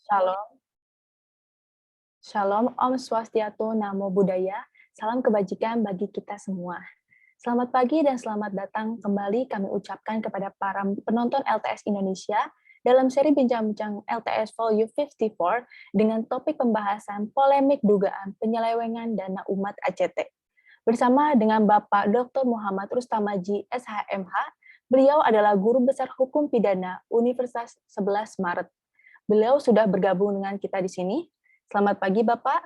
Shalom, Shalom, Om Swastiastu, Namo Buddhaya, salam kebajikan bagi kita semua. Selamat pagi dan selamat datang kembali kami ucapkan kepada para penonton LTS Indonesia dalam seri bincang-bincang LTS Volume 54 dengan topik pembahasan polemik dugaan penyelewengan dana umat ACT. Bersama dengan Bapak Dr. Muhammad Rustamaji, SHMH, beliau adalah Guru Besar Hukum Pidana Universitas 11 Maret. Beliau sudah bergabung dengan kita di sini. Selamat pagi, Bapak.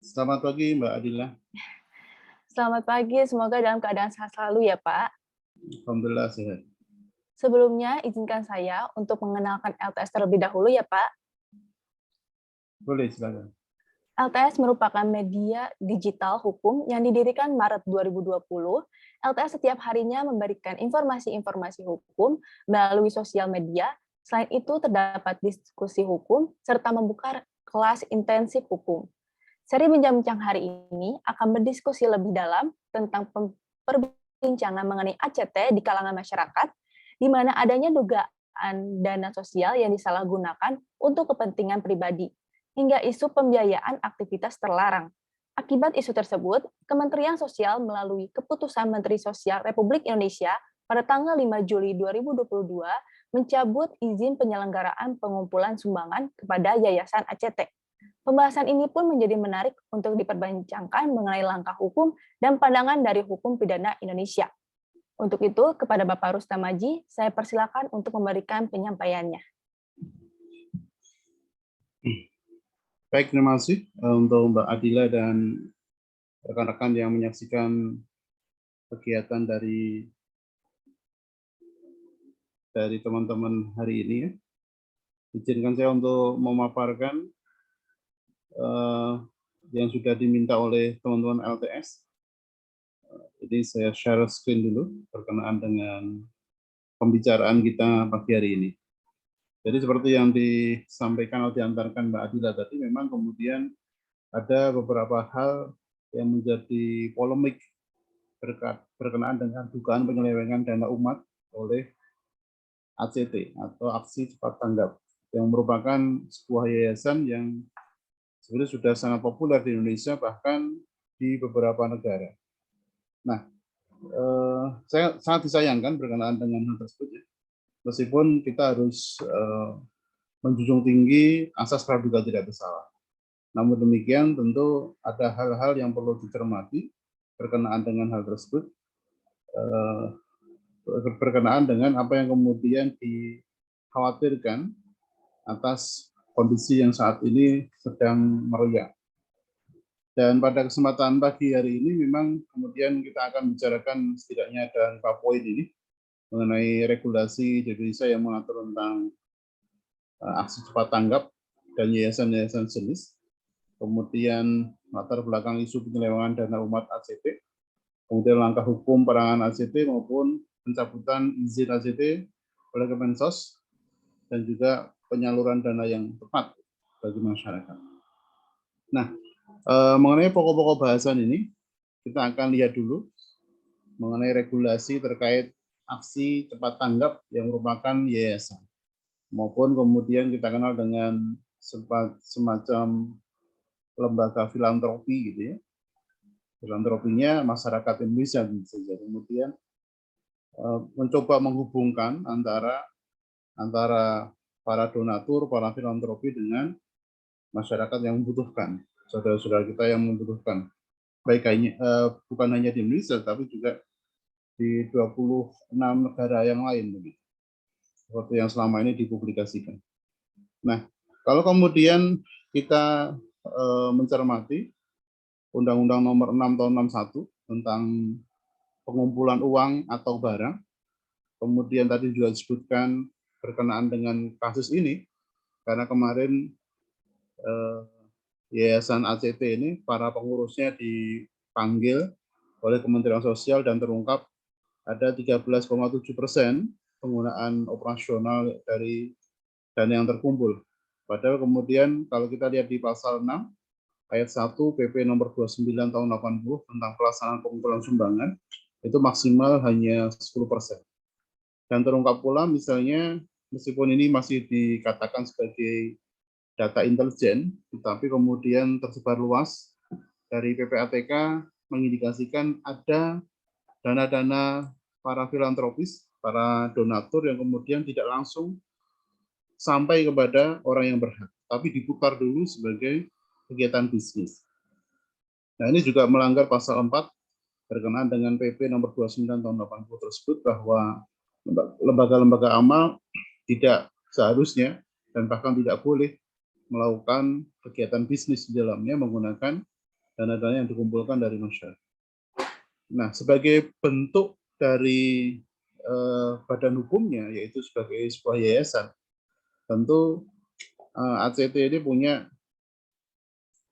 Selamat pagi, Mbak Adila. Selamat pagi, semoga dalam keadaan sehat selalu ya, Pak. Alhamdulillah sehat. Sebelumnya, izinkan saya untuk mengenalkan LTS terlebih dahulu ya, Pak. Boleh, silakan. LTS merupakan media digital hukum yang didirikan Maret 2020. LTS setiap harinya memberikan informasi-informasi hukum melalui sosial media. Selain itu, terdapat diskusi hukum, serta membuka kelas intensif hukum. Seri bincang-bincang hari ini akan berdiskusi lebih dalam tentang perbincangan mengenai ACT di kalangan masyarakat, di mana adanya dugaan dana sosial yang disalahgunakan untuk kepentingan pribadi, hingga isu pembiayaan aktivitas terlarang. Akibat isu tersebut, Kementerian Sosial melalui Keputusan Menteri Sosial Republik Indonesia pada tanggal 5 Juli 2022 mencabut izin penyelenggaraan pengumpulan sumbangan kepada Yayasan ACT. Pembahasan ini pun menjadi menarik untuk diperbincangkan mengenai langkah hukum dan pandangan dari hukum pidana Indonesia. Untuk itu, kepada Bapak Rustamaji, saya persilakan untuk memberikan penyampaiannya. Baik, terima kasih untuk Mbak Adila dan rekan-rekan yang menyaksikan kegiatan dari teman-teman hari ini. Izinkan saya untuk memaparkan yang sudah diminta oleh teman-teman LTS. Jadi saya share screen dulu berkenaan dengan pembicaraan kita pagi hari ini. Jadi seperti yang disampaikan atau diantarkan Mbak Adila tadi, memang kemudian ada beberapa hal yang menjadi polemik berkenaan dengan dugaan penyelewengan dana umat oleh ACT atau Aksi Cepat Tanggap, yang merupakan sebuah yayasan yang sebenarnya sudah sangat populer di Indonesia, bahkan di beberapa negara. Nah, saya sangat disayangkan berkenaan dengan hal tersebut, ya. Meskipun kita harus menjunjung tinggi asas praduga tidak bersalah. Namun demikian tentu ada hal-hal yang perlu dicermati berkenaan dengan hal tersebut, berkenaan dengan apa yang kemudian dikhawatirkan atas kondisi yang saat ini sedang meriah. Dan pada kesempatan pagi hari ini memang kemudian kita akan bicarakan setidaknya ada 4 poin ini mengenai regulasi di Indonesia yang mengatur tentang aksi cepat tanggap dan yayasan-yayasan jenis, kemudian latar belakang isu penyelewengan dana umat ACT, kemudian langkah hukum perangan ACT maupun pencabutan izin ACT oleh Kemensos, dan juga penyaluran dana yang tepat bagi masyarakat. Nah, mengenai pokok-pokok bahasan ini, kita akan lihat dulu mengenai regulasi terkait aksi cepat tanggap yang merupakan yayasan, maupun kemudian kita kenal dengan semacam lembaga filantropi gitu ya. Filantropinya masyarakat Indonesia bisa saja. Kemudian mencoba menghubungkan antara para donatur, para filantropi dengan masyarakat yang membutuhkan, saudara-saudara kita yang membutuhkan. Baik bukan hanya di Indonesia, tapi juga di 26 negara yang lain, seperti yang selama ini dipublikasikan. Nah, kalau kemudian kita mencermati Undang-Undang Nomor 6 Tahun 61 tentang pengumpulan uang atau barang, kemudian tadi juga disebutkan berkenaan dengan kasus ini, karena kemarin Yayasan ACT ini, para pengurusnya dipanggil oleh Kementerian Sosial dan terungkap ada 13,7% penggunaan operasional dari dana yang terkumpul. Padahal kemudian kalau kita lihat di pasal 6 ayat 1 PP nomor 29 tahun 80 tentang pelaksanaan pengumpulan sumbangan, itu maksimal hanya 10%. Dan terungkap pula misalnya meskipun ini masih dikatakan sebagai data intelijen, tetapi kemudian tersebar luas dari PPATK mengindikasikan ada dana-dana para filantropis, para donatur yang kemudian tidak langsung sampai kepada orang yang berhak, tapi diputar dulu sebagai kegiatan bisnis. Nah, ini juga melanggar pasal 4 berkenaan dengan PP nomor 29 tahun 80 tersebut, bahwa lembaga-lembaga amal tidak seharusnya dan bahkan tidak boleh melakukan kegiatan bisnis di dalamnya menggunakan dana-dana yang dikumpulkan dari masyarakat. Nah, sebagai bentuk dari badan hukumnya, yaitu sebagai sebuah yayasan, tentu ACT ini punya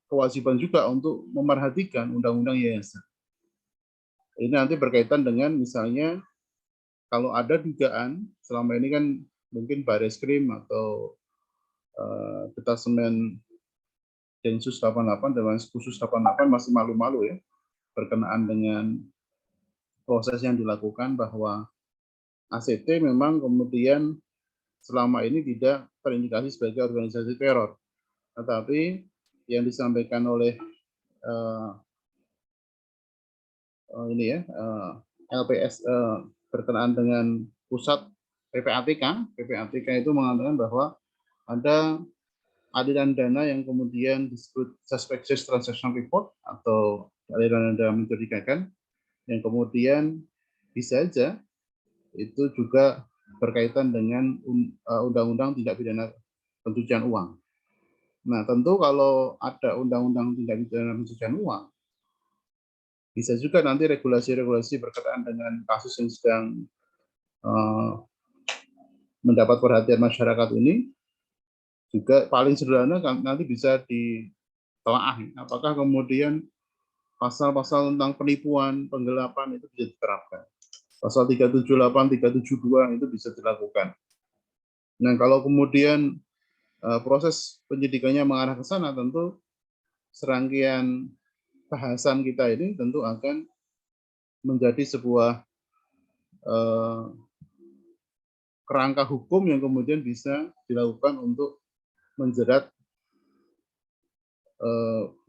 kewajiban juga untuk memerhatikan undang-undang yayasan. Ini nanti berkaitan dengan misalnya kalau ada dugaan, selama ini kan mungkin Bareskrim atau Detasemen Densus 88 dan Khusus 88 masih malu-malu ya berkenaan dengan proses yang dilakukan, bahwa ACT memang kemudian selama ini tidak terindikasi sebagai organisasi teror, tetapi yang disampaikan oleh LPS berkenaan dengan pusat PPATK itu mengatakan bahwa ada aliran dana yang kemudian disebut suspicious transaction report atau aliran dana mencurigakan, yang kemudian bisa saja itu juga berkaitan dengan undang-undang tindak pidana pencucian uang. Nah, tentu kalau ada undang-undang tindak pidana pencucian uang, bisa juga nanti regulasi-regulasi berkaitan dengan kasus yang sedang mendapat perhatian masyarakat ini juga paling sederhana nanti bisa ditelaah apakah kemudian pasal-pasal tentang penipuan, penggelapan itu bisa diterapkan. Pasal 378, 372 itu bisa dilakukan. Nah, kalau kemudian proses penyidikannya mengarah ke sana, tentu serangkaian bahasan kita ini tentu akan menjadi sebuah kerangka hukum yang kemudian bisa dilakukan untuk menjerat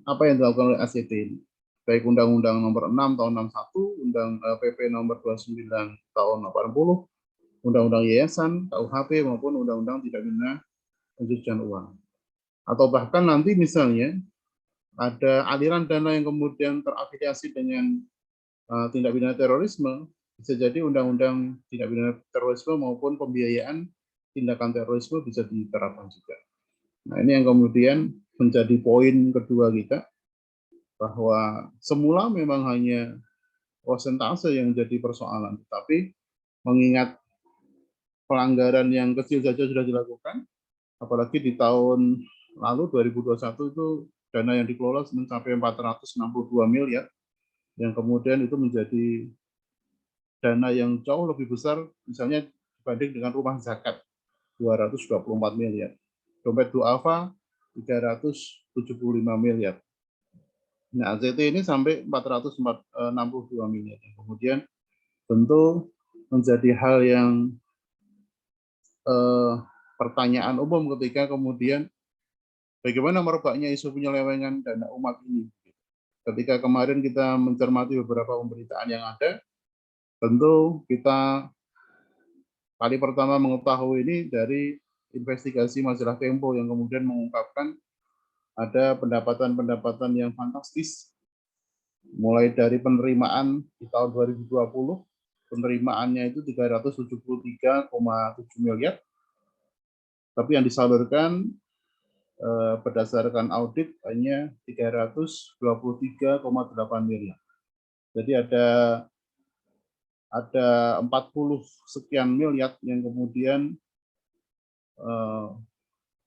apa yang dilakukan oleh ACT ini. Baik Undang-Undang nomor 6 tahun 61, PP nomor 29 tahun 80, Undang-Undang Yayasan, KUHP, maupun Undang-Undang Tindak Pidana Pencucian Uang. Atau bahkan nanti misalnya ada aliran dana yang kemudian terafiliasi dengan tindak pidana terorisme, bisa jadi Undang-Undang Tindak Pidana Terorisme maupun pembiayaan tindakan terorisme bisa diterapkan juga. Nah, ini yang kemudian menjadi poin kedua kita, bahwa semula memang hanya persentase yang jadi persoalan, tapi mengingat pelanggaran yang kecil saja sudah dilakukan, apalagi di tahun lalu 2021 itu dana yang dikelola mencapai 462 miliar, yang kemudian itu menjadi dana yang jauh lebih besar misalnya dibanding dengan rumah zakat 224 miliar, dompet duafa 375 miliar. Nah, ACT ini sampai 462 miliar. Kemudian tentu menjadi hal yang pertanyaan umum ketika kemudian bagaimana merebaknya isu penyelewengan dana umat ini. Ketika kemarin kita mencermati beberapa pemberitaan yang ada, tentu kita kali pertama mengetahui ini dari investigasi majalah Tempo yang kemudian mengungkapkan ada pendapatan-pendapatan yang fantastis, mulai dari penerimaan di tahun 2020, penerimaannya itu 373,7 miliar, tapi yang disalurkan berdasarkan audit hanya 323,8 miliar. Jadi ada 40 sekian miliar yang kemudian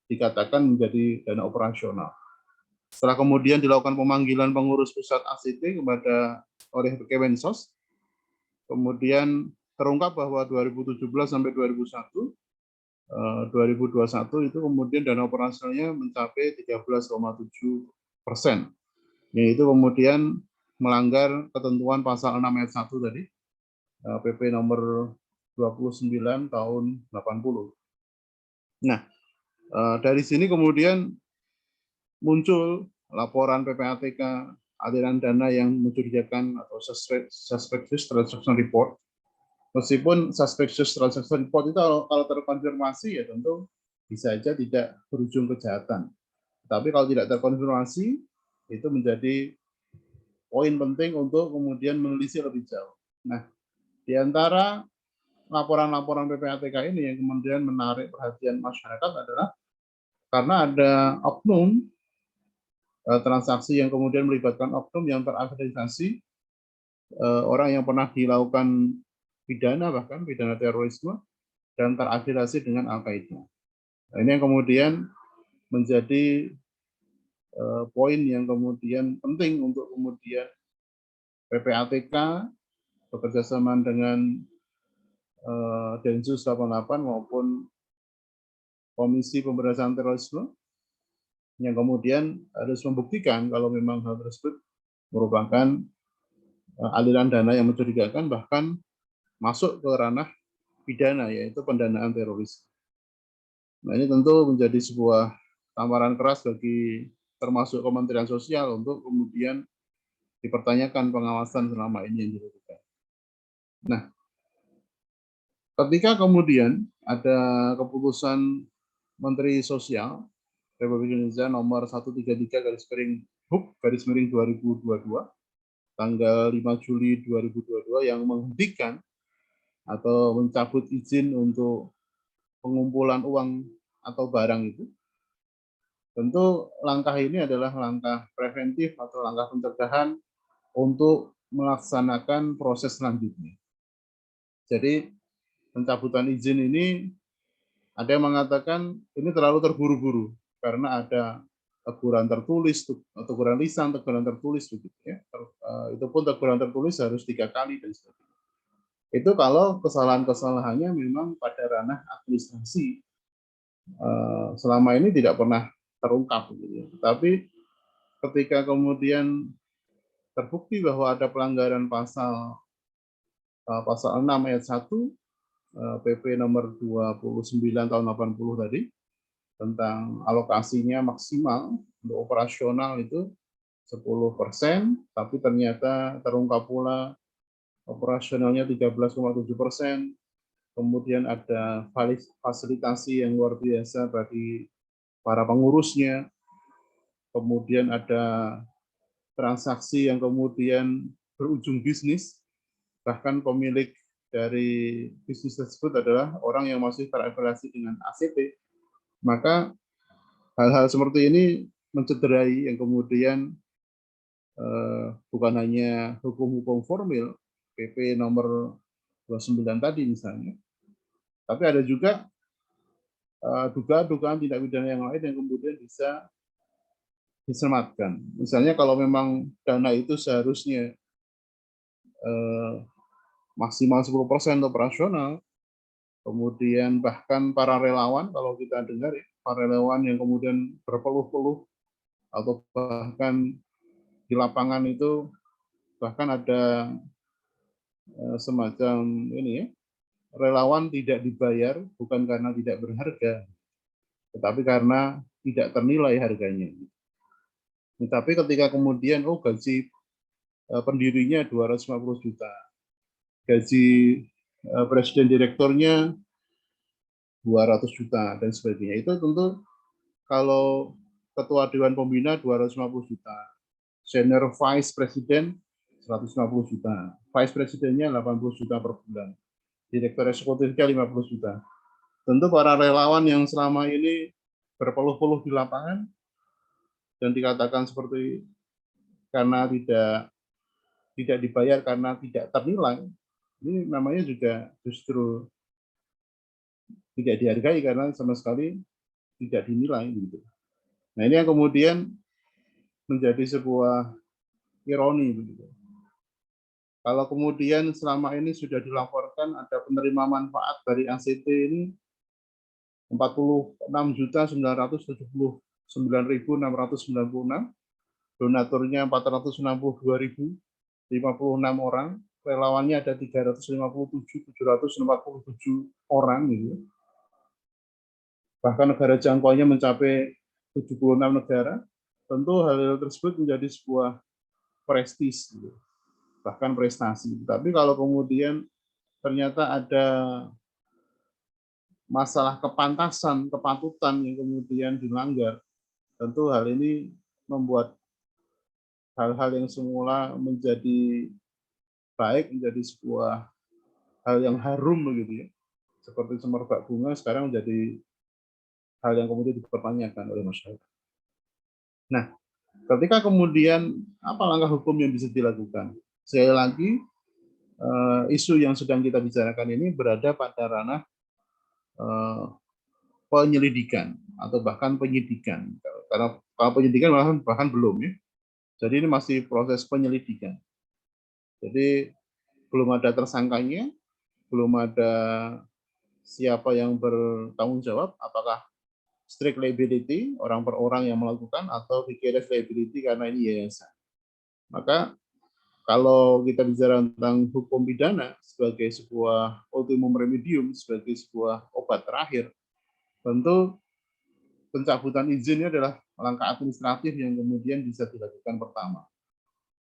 dikatakan menjadi dana operasional. Setelah kemudian dilakukan pemanggilan pengurus pusat ACT kepada oleh Kemensos, kemudian terungkap bahwa 2017 sampai 2021 itu kemudian dana operasionalnya mencapai 13,7%, yaitu kemudian melanggar ketentuan pasal 6 ayat 1 tadi, PP nomor 29 tahun 80. Nah, dari sini kemudian muncul laporan PPATK aliran dana yang mencurigakan atau suspicious transaction report. Meskipun suspicious transaction report itu kalau terkonfirmasi ya tentu bisa saja tidak berujung kejahatan. Tapi kalau tidak terkonfirmasi itu menjadi poin penting untuk kemudian menelisik lebih jauh. Nah, di antara laporan-laporan PPATK ini yang kemudian menarik perhatian masyarakat adalah karena ada oknum transaksi yang kemudian melibatkan oknum yang terakreditasi, orang yang pernah dilakukan pidana, bahkan pidana terorisme, dan terafiliasi dengan Al-Qaeda. Nah, ini yang kemudian menjadi poin yang kemudian penting untuk kemudian PPATK bekerjasama dengan Densus 88 maupun Komisi Pemberantasan Terorisme yang kemudian harus membuktikan kalau memang hal tersebut merupakan aliran dana yang mencurigakan, bahkan masuk ke ranah pidana, yaitu pendanaan teroris. Nah, ini tentu menjadi sebuah tamparan keras bagi termasuk Kementerian Sosial untuk kemudian dipertanyakan pengawasan selama ini yang dilakukan. Nah, ketika kemudian ada keputusan Menteri Sosial Republik Indonesia nomor 133/HUP/2022 tanggal 5 Juli 2022 yang menghentikan atau mencabut izin untuk pengumpulan uang atau barang itu, tentu langkah ini adalah langkah preventif atau langkah pencegahan untuk melaksanakan proses selanjutnya. Jadi pencabutan izin ini ada yang mengatakan ini terlalu terburu-buru karena ada teguran tertulis, teguran lisan, teguran tertulis begitu ya. Itu pun teguran tertulis harus 3 kali dan sebagainya. Itu kalau kesalahan-kesalahannya memang pada ranah administrasi, selama ini tidak pernah terungkap gitu ya. Tapi ketika kemudian terbukti bahwa ada pelanggaran pasal 6 ayat 1 PP nomor 29 tahun 80 tadi tentang alokasinya maksimal untuk operasional itu 10%, tapi ternyata terungkap pula operasionalnya 13,7%. Kemudian ada fasilitasi yang luar biasa bagi para pengurusnya. Kemudian ada transaksi yang kemudian berujung bisnis, bahkan pemilik dari bisnis tersebut adalah orang yang masih terafiliasi dengan ACT. Maka hal-hal seperti ini mencederai yang kemudian bukan hanya hukum-hukum formil PP nomor 29 tadi misalnya, tapi ada juga dugaan-dugaan tindak pidana yang lain yang kemudian bisa disematkan. Misalnya kalau memang dana itu seharusnya maksimal 10% operasional, kemudian bahkan para relawan, kalau kita dengar ya, para relawan yang kemudian berpeluh-peluh atau bahkan di lapangan itu bahkan ada semacam ini ya, relawan tidak dibayar bukan karena tidak berharga, tetapi karena tidak ternilai harganya. Tapi ketika kemudian gaji pendirinya 250 juta, gaji presiden direkturnya 200 juta dan sebagainya, itu tentu kalau ketua dewan pembina 250 juta, senior vice presiden 150 juta, vice presidennya 80 juta per bulan, direktur eksekutifnya 50 juta. Tentu para relawan yang selama ini berpeluh-peluh di lapangan dan dikatakan seperti karena tidak dibayar karena tidak ternilai, ini namanya juga justru tidak dihargai karena sama sekali tidak dinilai gitu. Nah, ini yang kemudian menjadi sebuah ironi begitu. Kalau kemudian selama ini sudah dilaporkan ada penerima manfaat dari ACT ini 46.979.696, donaturnya 462.056 orang, relawannya ada 747 orang gitu. Bahkan negara jangkauannya mencapai 76 negara. Tentu hal tersebut menjadi sebuah prestis gitu. Bahkan prestasi. Tapi kalau kemudian ternyata ada masalah kepantasan, kepatutan yang kemudian dilanggar, tentu hal ini membuat hal-hal yang semula menjadi baik menjadi sebuah hal yang harum begitu ya. Seperti semerbak bunga sekarang menjadi hal yang kemudian dipertanyakan oleh masyarakat. Nah, ketika kemudian apa langkah hukum yang bisa dilakukan? Sekali lagi, isu yang sedang kita bicarakan ini berada pada ranah penyelidikan atau bahkan penyidikan. Karena kalau penyidikan bahkan belum ya. Jadi ini masih proses penyelidikan. Jadi belum ada tersangkanya, belum ada siapa yang bertanggung jawab, apakah strict liability, orang per orang yang melakukan, atau vicarious liability karena ini yayasan. Maka kalau kita bicara tentang hukum pidana sebagai sebuah ultimum remedium, sebagai sebuah obat terakhir, tentu pencabutan izinnya adalah langkah administratif yang kemudian bisa dilakukan pertama.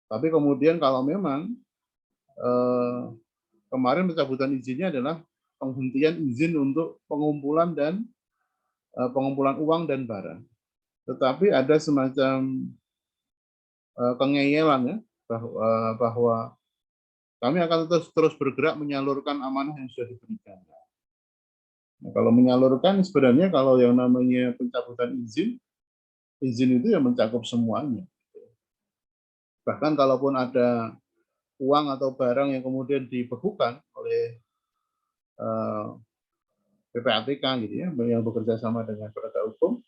Tapi kemudian kalau memang kemarin pencabutan izinnya adalah penghentian izin untuk pengumpulan dan pengumpulan uang dan barang. Tetapi ada semacam kengeyelan ya bahwa kami akan terus bergerak menyalurkan amanah yang sudah diberikan. Nah, kalau menyalurkan sebenarnya kalau yang namanya pencabutan izin itu yang mencakup semuanya. Bahkan kalaupun ada uang atau barang yang kemudian dibekukan oleh PPATK gitu ya, yang bekerja sama dengan penegak hukum,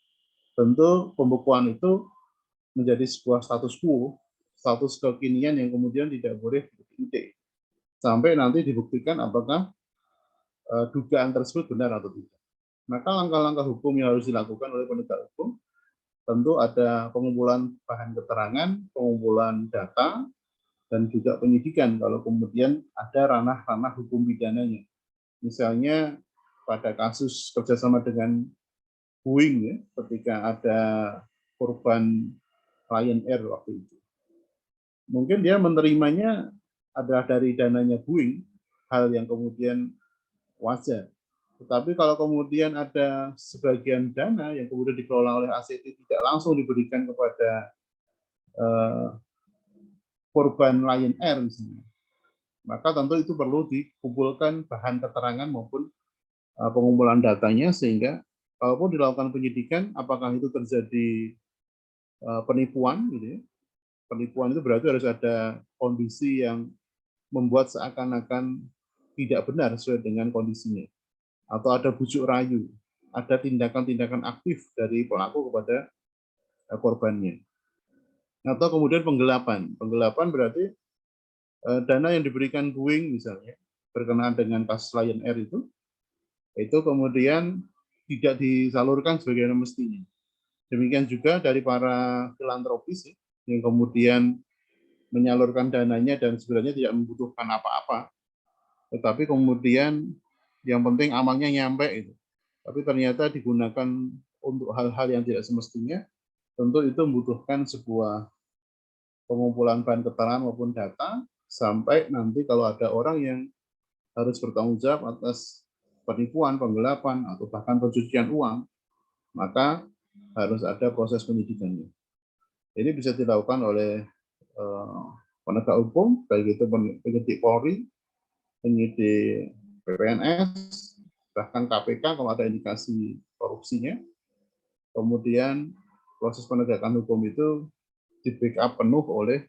tentu pembekuan itu menjadi sebuah status quo, status kekinian yang kemudian tidak boleh diintik sampai nanti dibuktikan apakah dugaan tersebut benar atau tidak. Maka langkah-langkah hukum yang harus dilakukan oleh penegak hukum tentu ada pengumpulan bahan keterangan, pengumpulan data, dan juga penyidikan kalau kemudian ada ranah-ranah hukum pidananya. Misalnya pada kasus kerjasama dengan Boeing ya, ketika ada korban Lion Air waktu itu. Mungkin dia menerimanya adalah dari dananya Boeing, hal yang kemudian wajar. Tetapi kalau kemudian ada sebagian dana yang kemudian dikelola oleh ACT tidak langsung diberikan kepada korban Lion Air misalnya, maka tentu itu perlu dikumpulkan bahan keterangan maupun pengumpulan datanya sehingga kalaupun dilakukan penyidikan, apakah itu terjadi penipuan, gitu ya. Penipuan itu berarti harus ada kondisi yang membuat seakan-akan tidak benar sesuai dengan kondisinya. Atau ada bujuk rayu, ada tindakan-tindakan aktif dari pelaku kepada korbannya. Atau kemudian penggelapan. Penggelapan berarti dana yang diberikan Boeing misalnya, berkenaan dengan kasus Lion Air itu kemudian tidak disalurkan sebagaimana mestinya. Demikian juga dari para filantropis yang kemudian menyalurkan dananya dan sebenarnya tidak membutuhkan apa-apa, tetapi kemudian yang penting amalnya nyampe itu. Tapi ternyata digunakan untuk hal-hal yang tidak semestinya, tentu itu membutuhkan sebuah pengumpulan bahan keterangan maupun data, sampai nanti kalau ada orang yang harus bertanggung jawab atas penipuan, penggelapan, atau bahkan pencucian uang, maka harus ada proses penyidikannya. Ini bisa dilakukan oleh penegak hukum, baik itu penyidik Polri, penyidik PPNS, bahkan KPK kalau ada indikasi korupsinya. Kemudian proses penegakan hukum itu di-backup penuh oleh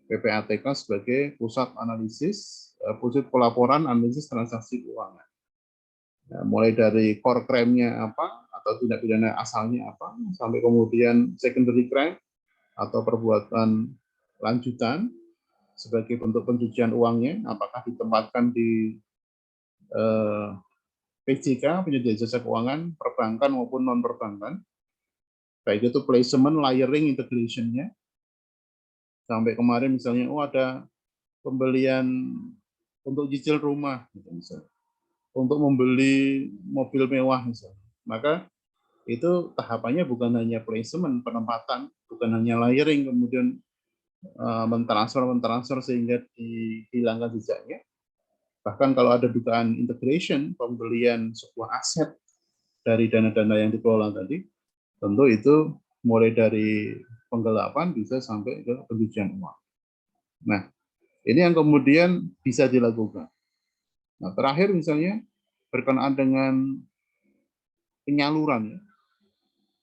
PPATK sebagai pusat analisis, pusat pelaporan analisis transaksi keuangan. Nah, mulai dari core crime-nya apa, atau tindak pidana asalnya apa, sampai kemudian secondary crime, atau perbuatan lanjutan sebagai bentuk pencucian uangnya, apakah ditempatkan di PJK, penyedia jasa keuangan, perbankan maupun non-perbankan, baik itu placement, layering, integration-nya, sampai kemarin misalnya, ada pembelian untuk cicil rumah, gitu, misalnya, untuk membeli mobil mewah, misalnya. Maka itu tahapannya bukan hanya placement, penempatan, bukan hanya layering, kemudian mentransfer sehingga dihilangkan jejaknya. Bahkan kalau ada dugaan integration, pembelian sebuah aset dari dana-dana yang dikelola tadi, tentu itu mulai dari penggelapan bisa sampai ke pencucian uang. Nah, ini yang kemudian bisa dilakukan. Nah, terakhir misalnya berkenaan dengan penyaluran, ya,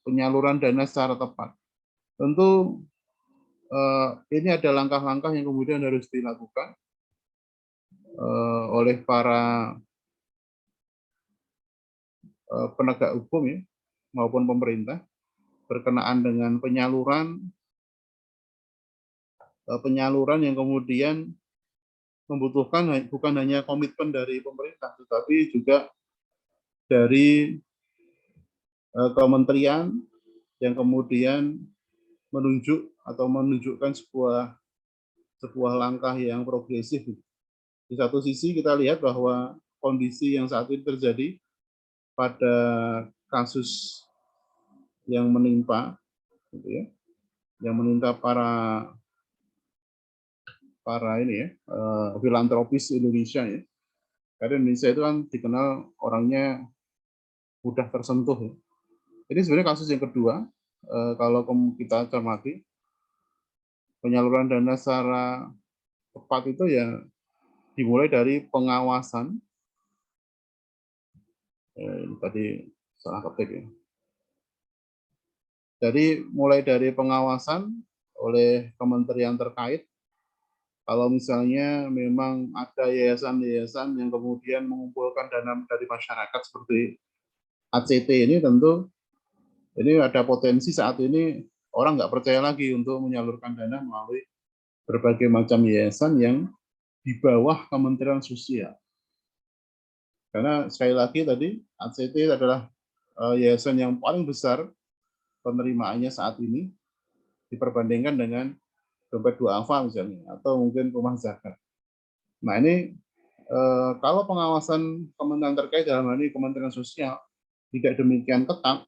penyaluran dana secara tepat. Tentu ini ada langkah-langkah yang kemudian harus dilakukan oleh para penegak hukum, ya, maupun pemerintah berkenaan dengan penyaluran yang kemudian membutuhkan bukan hanya komitmen dari pemerintah, tetapi juga dari kementerian yang kemudian menunjuk atau menunjukkan sebuah langkah yang progresif. Di satu sisi kita lihat bahwa kondisi yang saat ini terjadi pada kasus yang menimpa, gitu ya, yang menimpa para ini ya, filantropis Indonesia, ya. Karena Indonesia itu kan dikenal orangnya mudah tersentuh, ya. Ini sebenarnya kasus yang kedua, kalau kita cermati, penyaluran dana secara tepat itu ya dimulai dari pengawasan, tadi salah ketik, ya. Jadi mulai dari pengawasan oleh kementerian terkait, kalau misalnya memang ada yayasan-yayasan yang kemudian mengumpulkan dana dari masyarakat seperti ACT ini, tentu ini ada potensi saat ini orang nggak percaya lagi untuk menyalurkan dana melalui berbagai macam yayasan yang di bawah Kementerian Sosial. Karena sekali lagi tadi ACT adalah yayasan yang paling besar penerimaannya saat ini diperbandingkan dengan dompet duafa misalnya, atau mungkin rumah zakat. Nah ini kalau pengawasan kementerian terkait dalam hal ini Kementerian Sosial tidak demikian ketat,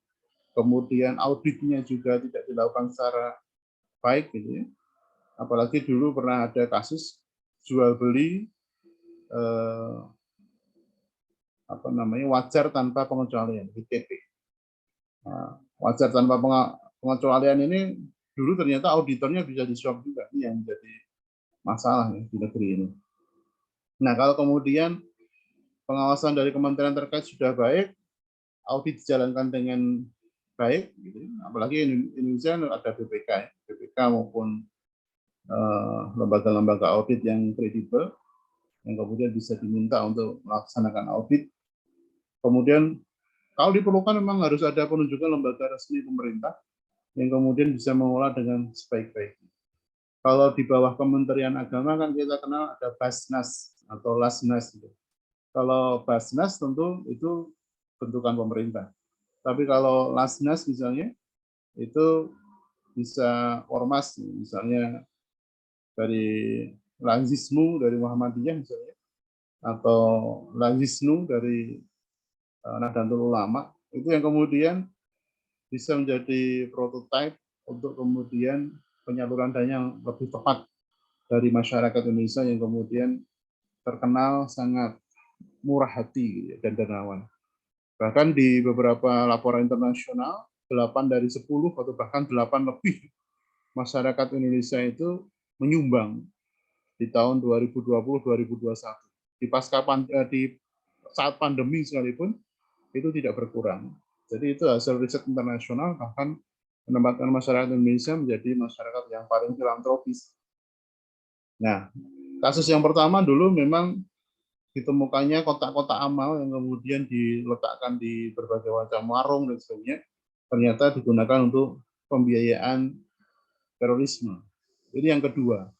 kemudian auditnya juga tidak dilakukan secara baik, gitu ya. Apalagi dulu pernah ada kasus jual beli wajar tanpa pengecualian, WTP. Nah, wajar tanpa pengecualian ini dulu ternyata auditornya bisa disuap juga, ini yang menjadi masalah, ya, di negeri ini. Nah, kalau kemudian pengawasan dari kementerian terkait sudah baik, audit dijalankan dengan baik, gitu. Apalagi Indonesia ada BPK maupun lembaga-lembaga audit yang kredibel, yang kemudian bisa diminta untuk melaksanakan audit. Kemudian kalau diperlukan memang harus ada penunjukan lembaga resmi pemerintah yang kemudian bisa mengolah dengan sebaik-baiknya. Kalau di bawah Kementerian Agama kan kita kenal ada Basnas atau Lasnas. Kalau Basnas tentu itu bentukan pemerintah. Tapi kalau Lasnas misalnya itu bisa ormas, misalnya dari Lazismu dari Muhammadiyah misalnya, atau Lazisnu dari Nahdlatul Ulama, itu yang kemudian bisa menjadi prototipe untuk kemudian penyaluran dana yang lebih tepat dari masyarakat Indonesia yang kemudian terkenal sangat murah hati dan dermawan. Bahkan di beberapa laporan internasional, 8 dari 10 atau bahkan 8 lebih masyarakat Indonesia itu menyumbang di tahun 2020-2021. Di saat pandemi sekalipun itu tidak berkurang. Jadi itu hasil riset internasional, bahkan menempatkan masyarakat Indonesia menjadi masyarakat yang paling filantropis. Nah, kasus yang pertama dulu memang ditemukannya kotak-kotak amal yang kemudian diletakkan di berbagai macam warung dan sebagainya, ternyata digunakan untuk pembiayaan terorisme. Ini yang kedua.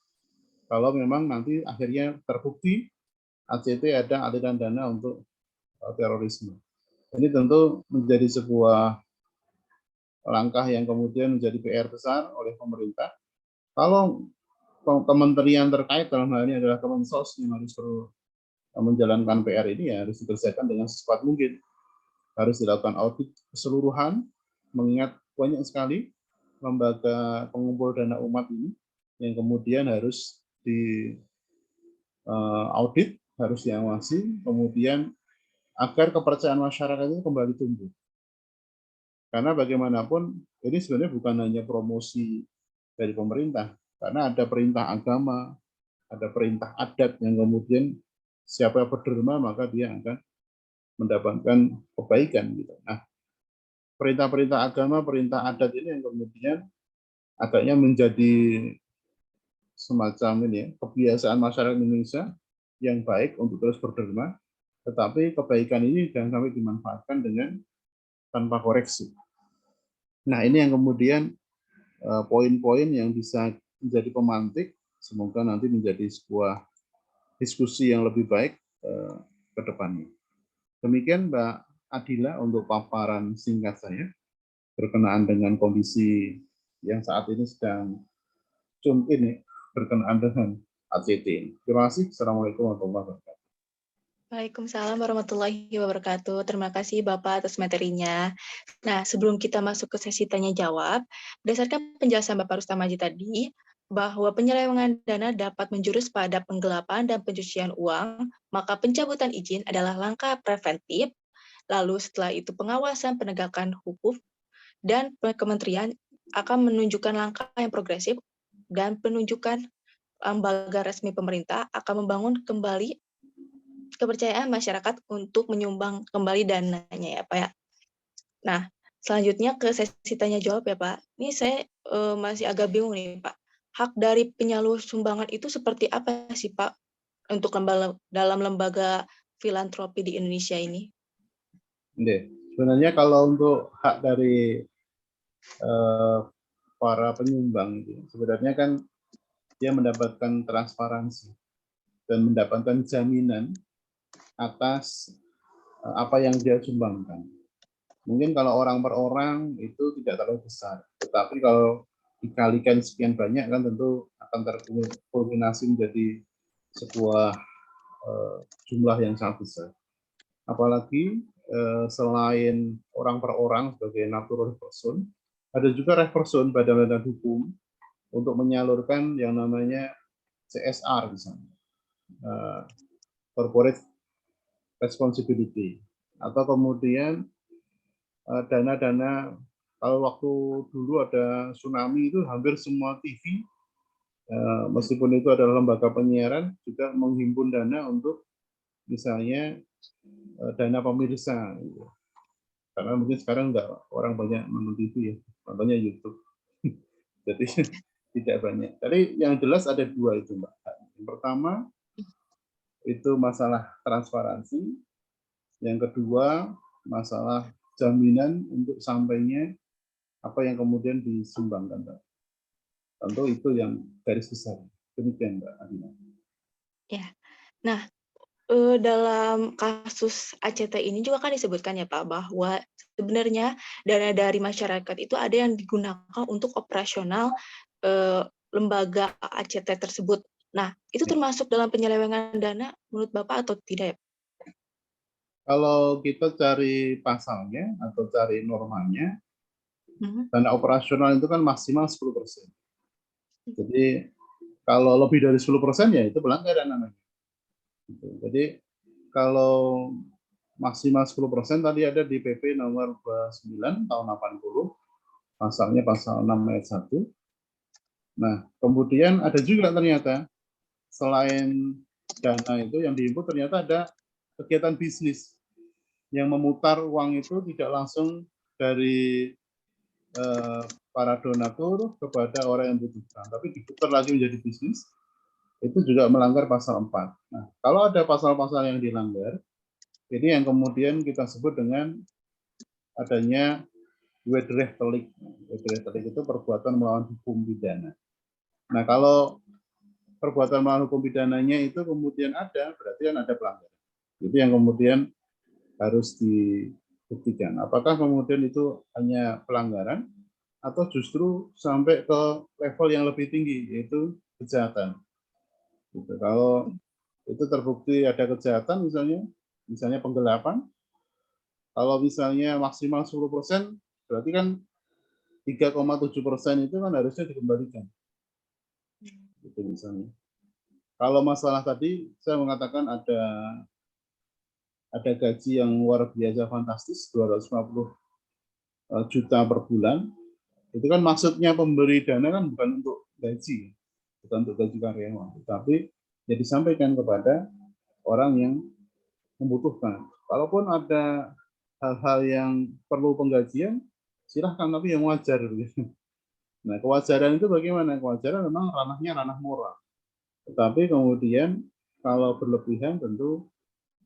Kalau memang nanti akhirnya terbukti ACT ada aliran dana untuk terorisme. Ini tentu menjadi sebuah langkah yang kemudian menjadi PR besar oleh pemerintah. Kalau kementerian terkait dalam hal ini adalah Kemensos yang harus menjalankan PR ini ya harus dikerjakan dengan secepat mungkin. Harus dilakukan audit keseluruhan, mengingat banyak sekali lembaga pengumpul dana umat ini yang kemudian harus di audit, harus diawasi, kemudian agar kepercayaan masyarakat itu kembali tumbuh. Karena bagaimanapun ini sebenarnya bukan hanya promosi dari pemerintah, karena ada perintah agama, ada perintah adat yang kemudian siapa yang berderma maka dia akan mendapatkan kebaikan gitu. Nah, perintah-perintah agama, perintah adat ini yang kemudian agaknya menjadi semacam ini ya, kebiasaan masyarakat Indonesia yang baik untuk terus berderma, tetapi kebaikan ini jangan sampai dimanfaatkan dengan tanpa koreksi. Nah, ini yang kemudian poin-poin yang bisa menjadi pemantik, semoga nanti menjadi sebuah diskusi yang lebih baik ke depannya. Demikian Mbak Adila untuk paparan singkat saya berkenaan dengan kondisi yang saat ini sedang ini berkenaan dengan ACT. Terima kasih. Assalamualaikum warahmatullahi wabarakatuh. Waalaikumsalam warahmatullahi wabarakatuh. Terima kasih Bapak atas materinya. Nah, sebelum kita masuk ke sesi tanya-jawab, berdasarkan penjelasan Bapak Rustam Maji tadi, bahwa penyelewengan dana dapat menjurus pada penggelapan dan pencucian uang, maka pencabutan izin adalah langkah preventif, lalu setelah itu pengawasan penegakan hukum, dan kementerian akan menunjukkan langkah yang progresif, dan penunjukan lembaga resmi pemerintah akan membangun kembali kepercayaan masyarakat untuk menyumbang kembali dananya ya Pak ya. Nah, selanjutnya ke sesi tanya jawab ya Pak. Ini saya masih agak bingung nih Pak. Hak dari penyalur sumbangan itu seperti apa sih Pak untuk dalam lembaga filantropi di Indonesia ini? Sebenarnya kalau untuk hak dari para penyumbang itu sebenarnya kan dia mendapatkan transparansi dan mendapatkan jaminan atas apa yang dia sumbangkan. Mungkin kalau orang per orang itu tidak terlalu besar, tetapi kalau dikalikan sekian banyak kan tentu akan terkulminasi menjadi sebuah jumlah yang sangat besar. Apalagi selain orang per orang sebagai natural person, ada juga reversion badan-badan hukum untuk menyalurkan yang namanya CSR misalnya, corporate responsibility, atau kemudian dana-dana kalau waktu dulu ada tsunami itu hampir semua TV meskipun itu adalah lembaga penyiaran juga menghimpun dana untuk misalnya dana pemirsa gitu. Karena mungkin sekarang enggak orang banyak nonton TV ya, nontonnya YouTube. Jadi tidak banyak. Tapi yang jelas ada dua itu Mbak. Yang pertama itu masalah transparansi, yang kedua masalah jaminan untuk sampainya apa yang kemudian disumbangkan. Tentu itu yang garis besar. Demikian Mbak Adina. Ya. Nah, dalam kasus ACT ini juga kan disebutkan ya Pak bahwa sebenarnya dana dari masyarakat itu ada yang digunakan untuk operasional lembaga ACT tersebut. Nah, itu termasuk dalam penyelewengan dana menurut Bapak atau tidak ya? Kalau kita cari pasalnya atau cari normanya, dana operasional itu kan maksimal 10%. Jadi kalau lebih dari 10% ya itu pelanggaran namanya. Jadi kalau maksimal 10% tadi ada di PP nomor 29 tahun 80, pasalnya pasal 6 ayat 1. Nah, kemudian ada juga ternyata selain dana itu yang diinput ternyata ada kegiatan bisnis yang memutar uang itu tidak langsung dari para donatur kepada orang yang membutuhkan, tapi diputar lagi menjadi bisnis, itu juga melanggar pasal 4. Nah, kalau ada pasal-pasal yang dilanggar, ini yang kemudian kita sebut dengan adanya wederrechtelijk. Wederrechtelijk itu perbuatan melawan hukum pidana. Nah, kalau perbuatan melawan hukum pidananya itu kemudian ada, berarti kan ada pelanggaran. Itu yang kemudian harus dibuktikan. Apakah kemudian itu hanya pelanggaran atau justru sampai ke level yang lebih tinggi, yaitu kejahatan. Gitu. Kalau itu terbukti ada kejahatan misalnya penggelapan, kalau misalnya maksimal 10%, berarti kan 3,7% itu kan harusnya dikembalikan. Itu misalnya. Kalau masalah tadi, saya mengatakan ada gaji yang luar biasa fantastis, 250 juta per bulan. Itu kan maksudnya pemberi dana kan bukan untuk gaji, bukan untuk gaji karyawan, tapi ya disampaikan kepada orang yang membutuhkan. Kalaupun ada hal-hal yang perlu penggajian, silahkan, tapi yang wajar. Nah, kewajaran itu bagaimana? Kewajaran memang ranahnya ranah moral. Tetapi kemudian kalau berlebihan tentu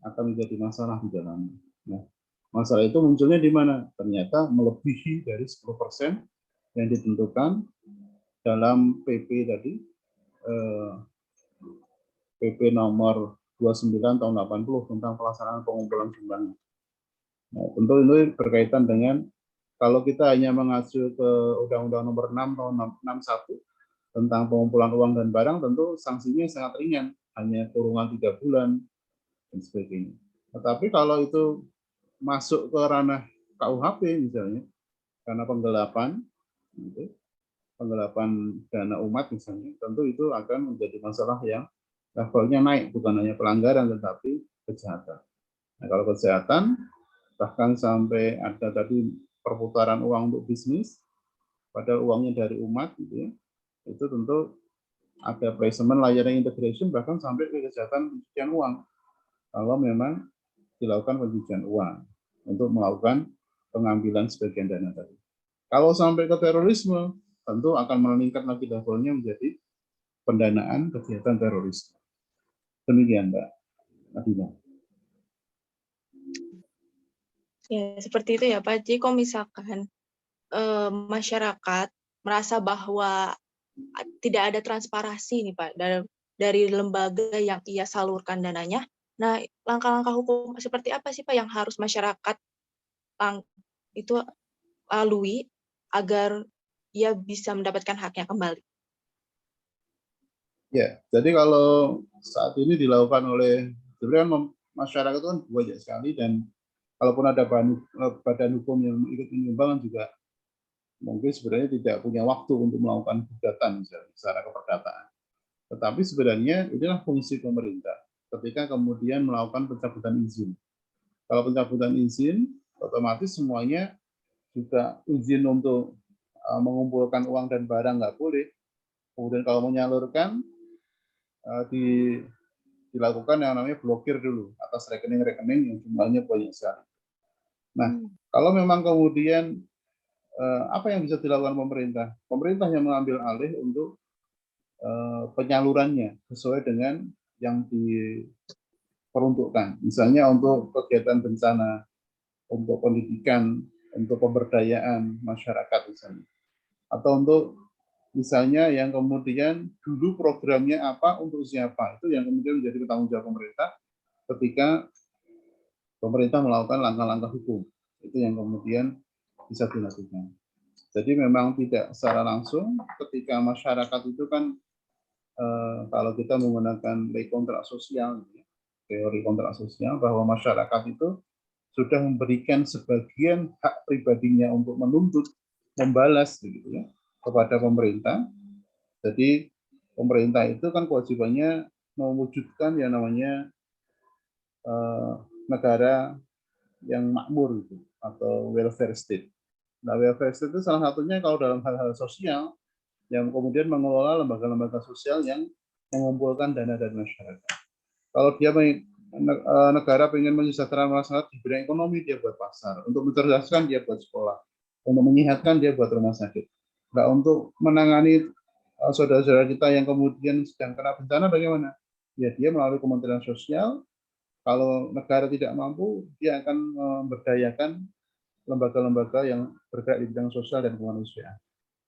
akan menjadi masalah di dalamnya. Nah, masalah itu munculnya di mana? Ternyata melebihi dari 10% yang ditentukan dalam PP tadi, PP nomor 29 tahun 80 tentang pelaksanaan pengumpulan sumbangan. Nah, tentu ini berkaitan dengan kalau kita hanya mengacu ke Undang-Undang nomor 6 tahun 61 tentang pengumpulan uang dan barang, tentu sanksinya sangat ringan, hanya kurungan 3 bulan dan sebagainya. Tetapi kalau itu masuk ke ranah KUHP misalnya, karena penggelapan, gitu, penggelapan dana umat misalnya, tentu itu akan menjadi masalah yang levelnya naik, bukan hanya pelanggaran tetapi kejahatan. Nah, kalau kejahatan bahkan sampai ada tadi perputaran uang untuk bisnis, padahal uangnya dari umat, gitu ya, itu tentu ada placement layering integration bahkan sampai ke kejahatan pencucian uang. Kalau memang dilakukan pencucian uang untuk melakukan pengambilan sebagian dana tadi. Kalau sampai ke terorisme, tentu akan meningkat lagi levelnya menjadi pendanaan kegiatan terorisme. Demikian, Mbak Adina. Ya, seperti itu ya Pak. Jadi kalau misalkan masyarakat merasa bahwa tidak ada transparansi nih Pak dari lembaga yang ia salurkan dananya. Nah, langkah-langkah hukum seperti apa sih Pak yang harus masyarakat itu lalui agar ia bisa mendapatkan haknya kembali? Ya, jadi kalau saat ini dilakukan oleh sebenarnya masyarakat itu kan banyak sekali, dan kalaupun ada badan hukum yang ikut menyumbang juga mungkin sebenarnya tidak punya waktu untuk melakukan gugatan misalnya secara keperdataan. Tetapi sebenarnya inilah fungsi pemerintah ketika kemudian melakukan pencabutan izin. Kalau pencabutan izin, otomatis semuanya juga izin untuk mengumpulkan uang dan barang nggak boleh. Kemudian kalau menyalurkan, dilakukan yang namanya blokir dulu atas rekening-rekening yang jumlahnya banyak sekali. Nah, kalau memang kemudian apa yang bisa dilakukan pemerintah? Pemerintah yang mengambil alih untuk penyalurannya sesuai dengan yang diperuntukkan. Misalnya untuk kegiatan bencana, untuk pendidikan, untuk pemberdayaan masyarakat misalnya. Atau untuk misalnya yang kemudian dulu programnya apa untuk siapa, itu yang kemudian menjadi tanggung jawab pemerintah ketika pemerintah melakukan langkah-langkah hukum. Itu yang kemudian bisa dilakukan. Jadi memang tidak secara langsung ketika masyarakat itu kan kalau kita menggunakan kontrak sosial, teori kontrak sosial, bahwa masyarakat itu sudah memberikan sebagian hak pribadinya untuk menuntut, membalas begitu ya, kepada pemerintah. Jadi pemerintah itu kan kewajibannya mewujudkan yang namanya negara yang makmur gitu, atau welfare state. Nah, welfare state itu salah satunya kalau dalam hal-hal sosial yang kemudian mengelola lembaga-lembaga sosial yang mengumpulkan dana dari masyarakat. Kalau dia negara ingin menyejahterakan masyarakat di bidang ekonomi, dia buat pasar. Untuk mencerdaskan, dia buat sekolah. Untuk menyehatkan, dia buat rumah sakit. Nah, untuk menangani saudara-saudara kita yang kemudian sedang kena bencana bagaimana? Ya, dia melalui Kementerian Sosial. Kalau negara tidak mampu, dia akan memberdayakan lembaga-lembaga yang bergerak di bidang sosial dan kemanusiaan.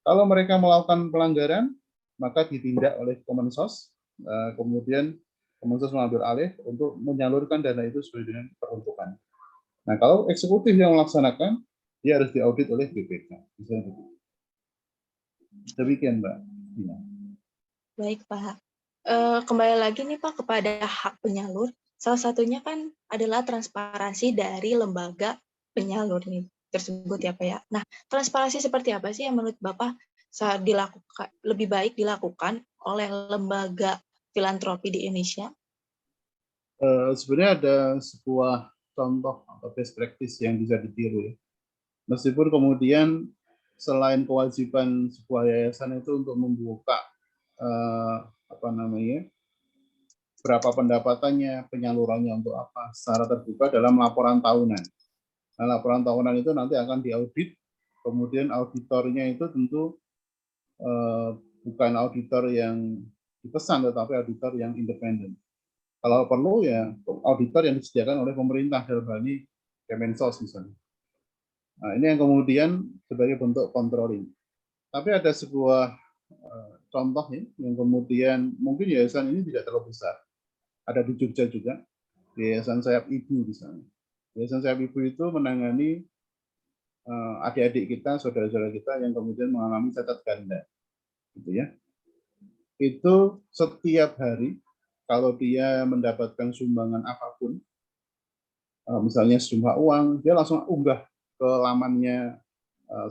Kalau mereka melakukan pelanggaran, maka ditindak oleh Kemensos, kemudian Kemensos mengambil alih untuk menyalurkan dana itu sesuai dengan peruntukan. Nah, kalau eksekutif yang melaksanakan, dia harus diaudit oleh BPK. Demikian, Mbak. Baik, Pak. Kembali lagi nih Pak kepada hak penyalur, salah satunya kan adalah transparansi dari lembaga penyalur nih tersebut ya Pak ya. Nah, transparansi seperti apa sih yang menurut Bapak dilakukan lebih baik dilakukan oleh lembaga filantropi di Indonesia? Sebenarnya ada sebuah contoh atau best practice yang bisa ditiru ya. Meskipun kemudian selain kewajiban sebuah yayasan itu untuk membuka apa namanya, berapa pendapatannya, penyalurannya untuk apa, secara terbuka dalam laporan tahunan. Nah, laporan tahunan itu nanti akan diaudit, kemudian auditornya itu tentu bukan auditor yang dipesan, tetapi auditor yang independen. Kalau perlu ya auditor yang disediakan oleh pemerintah, dalam hal ini Kemensos misalnya. Nah, ini yang kemudian sebagai bentuk controlling. Tapi ada sebuah contoh ya, yang kemudian mungkin yayasan ini tidak terlalu besar. Ada di Jogja juga, Yayasan Sayap Ibu misalnya. Yayasan Sayap Ibu itu menangani adik-adik kita, saudara-saudara kita yang kemudian mengalami cacat ganda, gitu ya. Itu setiap hari kalau dia mendapatkan sumbangan apapun, misalnya sejumlah uang, dia langsung unggah ke lamannya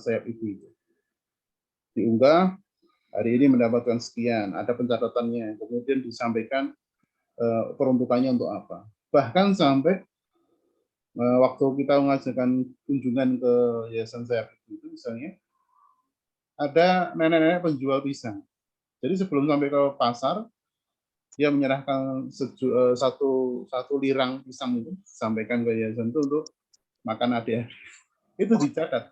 Sayap Ibu itu. Diunggah, hari ini mendapatkan sekian, ada pencatatannya, kemudian disampaikan peruntukannya untuk apa. Bahkan sampai waktu kita mengajarkan kunjungan ke Yayasan Sayap Ibu itu misalnya, ada nenek-nenek penjual pisang. Jadi sebelum sampai ke pasar, dia menyerahkan satu lirang pisang itu, sampaikan ke yayasan itu untuk makan adik-adik. Itu dicatat.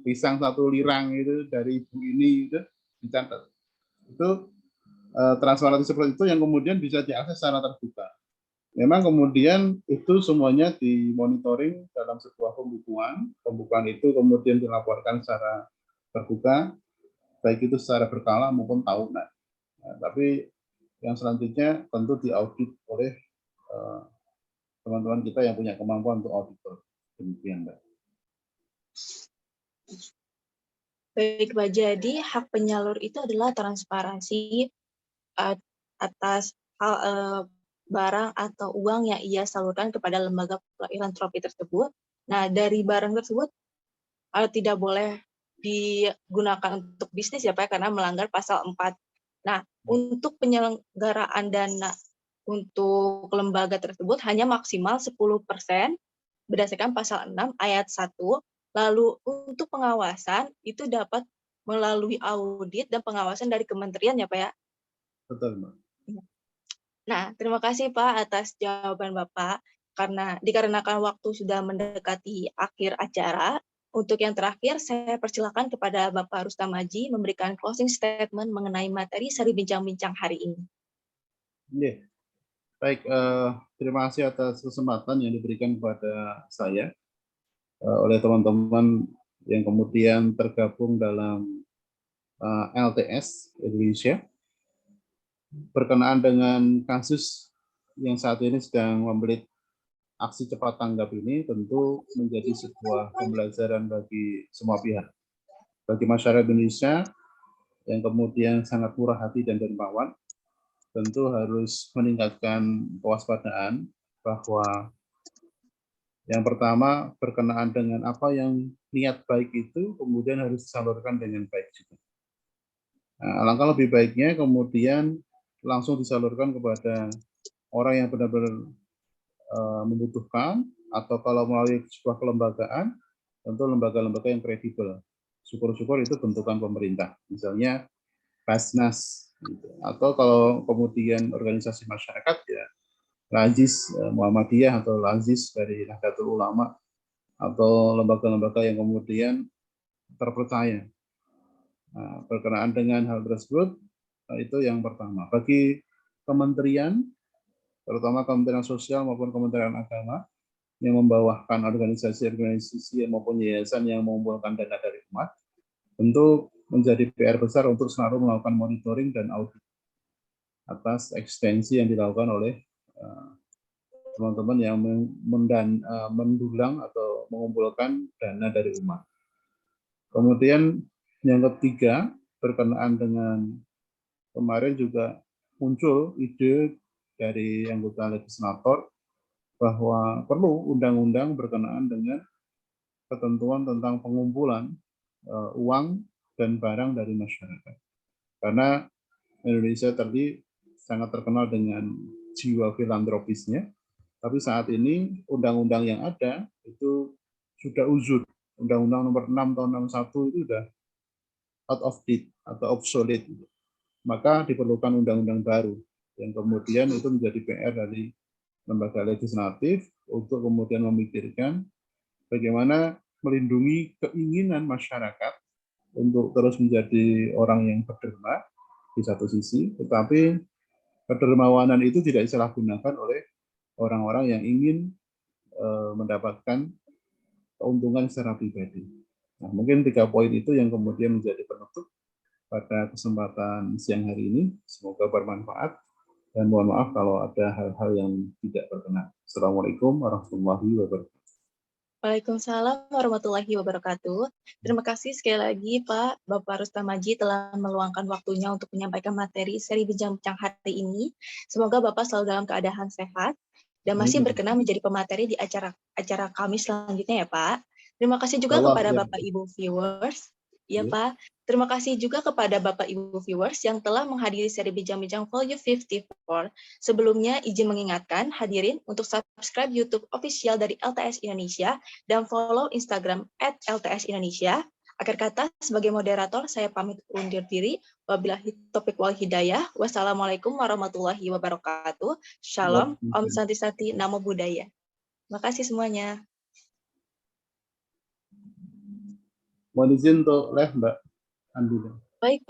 Pisang 1 lirang itu dari ibu ini itu dicatat. Itu transparansi seperti itu yang kemudian bisa diakses secara terbuka. Memang kemudian itu semuanya dimonitoring dalam sebuah pembukuan. Pembukuan itu kemudian dilaporkan secara terbuka, baik itu secara berkala maupun tahunan. Nah, tapi yang selanjutnya tentu diaudit oleh teman-teman kita yang punya kemampuan untuk auditor. Demikian, Mbak. Baik Pak, jadi hak penyalur itu adalah transparansi atas barang atau uang yang ia salurkan kepada lembaga filantropi tersebut. Nah, dari barang tersebut tidak boleh digunakan untuk bisnis ya Pak, karena melanggar pasal 4. Nah, untuk penyelenggaraan dana untuk lembaga tersebut hanya maksimal 10% berdasarkan pasal 6 ayat 1. Lalu untuk pengawasan itu dapat melalui audit dan pengawasan dari kementerian ya Pak ya? Betul, Mbak. Nah, terima kasih Pak atas jawaban Bapak. Dikarenakan waktu sudah mendekati akhir acara, untuk yang terakhir saya persilakan kepada Bapak Rustam Aji memberikan closing statement mengenai materi seri bincang-bincang hari ini. Yeah. Baik, terima kasih atas kesempatan yang diberikan kepada saya oleh teman-teman yang kemudian tergabung dalam LTS Indonesia berkenaan dengan kasus yang saat ini sedang membelit aksi cepat tanggap ini, tentu menjadi sebuah pembelajaran bagi semua pihak. Bagi masyarakat Indonesia yang kemudian sangat murah hati dan dermawan, tentu harus meningkatkan kewaspadaan bahwa yang pertama berkenaan dengan apa yang niat baik itu kemudian harus disalurkan dengan baik juga. Nah, alangkah lebih baiknya kemudian langsung disalurkan kepada orang yang benar-benar membutuhkan, atau kalau melalui sebuah kelembagaan, tentu lembaga-lembaga yang kredibel. Syukur-syukur itu bentukan pemerintah, misalnya Basnas, gitu. Atau kalau kemudian organisasi masyarakat ya Lazis Muhammadiyah atau Lazis dari Nahdlatul Ulama, atau lembaga-lembaga yang kemudian terpercaya. Nah, berkenaan dengan hal tersebut, itu yang pertama. Bagi kementerian, terutama Kementerian Sosial maupun Kementerian Agama, yang membawakan organisasi-organisasi maupun yayasan yang mengumpulkan dana dari umat, tentu menjadi PR besar untuk selalu melakukan monitoring dan audit atas eksistensi yang dilakukan oleh teman-teman yang mendulang atau mengumpulkan dana dari umat. Kemudian yang ketiga, berkenaan dengan kemarin juga muncul ide dari anggota legislator bahwa perlu undang-undang berkenaan dengan ketentuan tentang pengumpulan uang dan barang dari masyarakat. Karena Indonesia tadi sangat terkenal dengan jiwa filantropisnya, tapi saat ini undang-undang yang ada itu sudah uzur. Undang-undang nomor 6 tahun 61 itu sudah out of date atau obsolete. Maka diperlukan undang-undang baru yang kemudian itu menjadi PR dari lembaga legislatif untuk kemudian memikirkan bagaimana melindungi keinginan masyarakat untuk terus menjadi orang yang berderma di satu sisi, tetapi kedermawanan itu tidak disalahgunakan oleh orang-orang yang ingin mendapatkan keuntungan secara pribadi. Nah, mungkin 3 poin itu yang kemudian menjadi penutup pada kesempatan siang hari ini. Semoga bermanfaat dan mohon maaf kalau ada hal-hal yang tidak berkenan. Assalamualaikum warahmatullahi wabarakatuh. Waalaikumsalam warahmatullahi wabarakatuh. Terima kasih sekali lagi Pak Bapak Rustam Maji telah meluangkan waktunya untuk menyampaikan materi seri bincang-bincang hari ini. Semoga Bapak selalu dalam keadaan sehat dan masih berkenan menjadi pemateri di acara kami selanjutnya ya Pak. Terima kasih juga kepada Bapak Ibu viewers. Ya Pak, terima kasih juga kepada Bapak Ibu viewers yang telah menghadiri seri bincang-bincang volume 54. Sebelumnya izin mengingatkan hadirin untuk subscribe YouTube official dari LTS Indonesia dan follow Instagram @LTS-Indonesia. Akhir kata, sebagai moderator, saya pamit undur diri. Wabillahi taufiq wal hidayah. Wassalamualaikum warahmatullahi wabarakatuh. Shalom, Om Santi Santi, Namo Buddhaya. Terima kasih semuanya. Mohon izin untuk live, Mbak Andi. Baik, Pak.